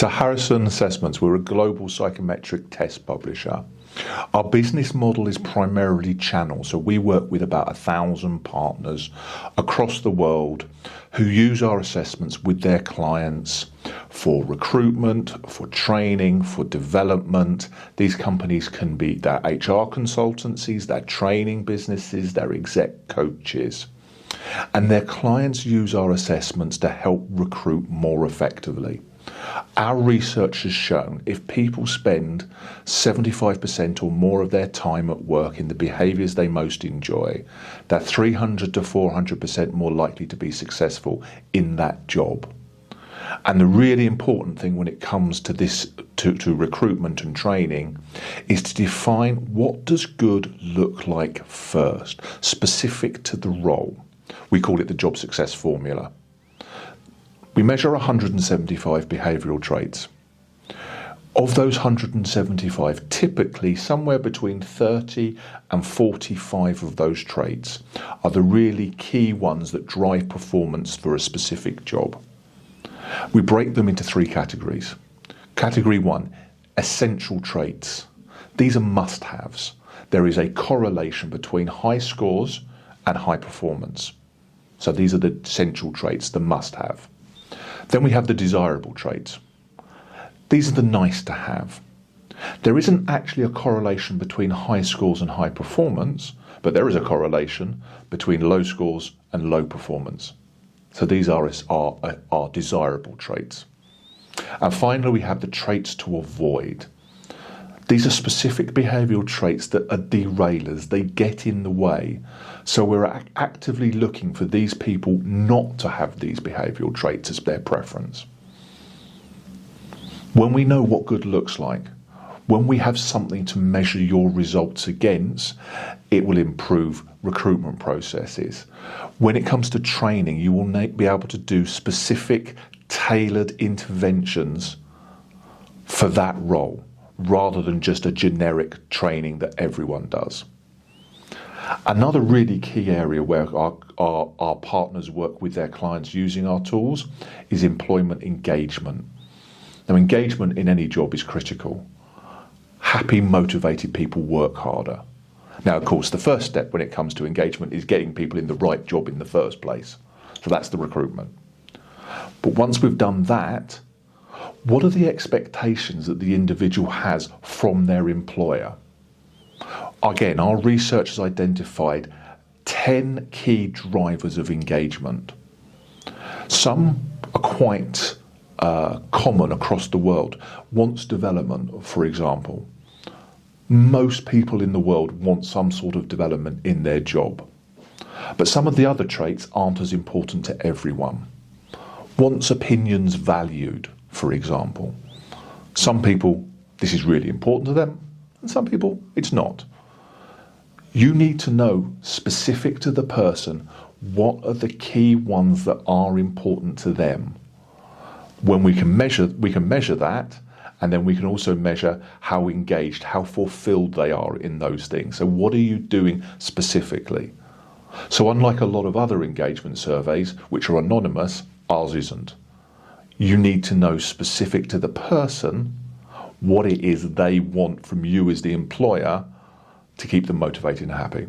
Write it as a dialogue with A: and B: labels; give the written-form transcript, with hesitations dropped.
A: So Harrison Assessments, we're a global psychometric test publisher. Our business model is primarily channel, so we work with about 1,000 partners across the world who use our assessments with their clients for recruitment, for training, for development. These companies can be their HR consultancies, their training businesses, their exec coaches. And their clients use our assessments to help recruit more effectively. Our research has shown if people spend 75% or more of their time at work in the behaviours they most enjoy, they're 300 to 400% more likely to be successful in that job. And the really important thing when it comes to this, to recruitment and training, is to define what does good look like first, specific to the role. We call it the job success formula. We measure 175 behavioural traits. Of those 175, typically somewhere between 30 and 45 of those traits are the really key ones that drive performance for a specific job. We break them into three categories. Category 1, essential traits. These are must-haves. There is a correlation between high scores and high performance. So these are the essential traits, the must-have. Then we have the desirable traits. These are the nice to have. There isn't actually a correlation between high scores and high performance, but there is a correlation between low scores and low performance. So these are desirable traits. And finally, we have the traits to avoid. These are specific behavioural traits that are derailers. They get in the way. So we're actively looking for these people not to have these behavioural traits as their preference. When we know what good looks like, when we have something to measure your results against, it will improve recruitment processes. When it comes to training, you will be able to do specific, tailored interventions for that role, rather than just a generic training that everyone does. Another really key area where our partners work with their clients using our tools is employment engagement. Now, engagement in any job is critical. Happy, motivated people work harder. Now, of course, the first step when it comes to engagement is getting people in the right job in the first place. So that's the recruitment. But once we've done that, what are the expectations that the individual has from their employer? Again, our research has identified 10 key drivers of engagement. Some are quite common across the world. Wants development, for example. Most people in the world want some sort of development in their job. But some of the other traits aren't as important to everyone. Wants opinions valued, for example. Some people, this is really important to them, and some people, it's not. You need to know, specific to the person, what are the key ones that are important to them. When we can measure that, and then we can also measure how engaged, how fulfilled they are in those things. So what are you doing specifically? So unlike a lot of other engagement surveys, which are anonymous, ours isn't. You need to know, specific to the person, what it is they want from you as the employer to keep them motivated and happy.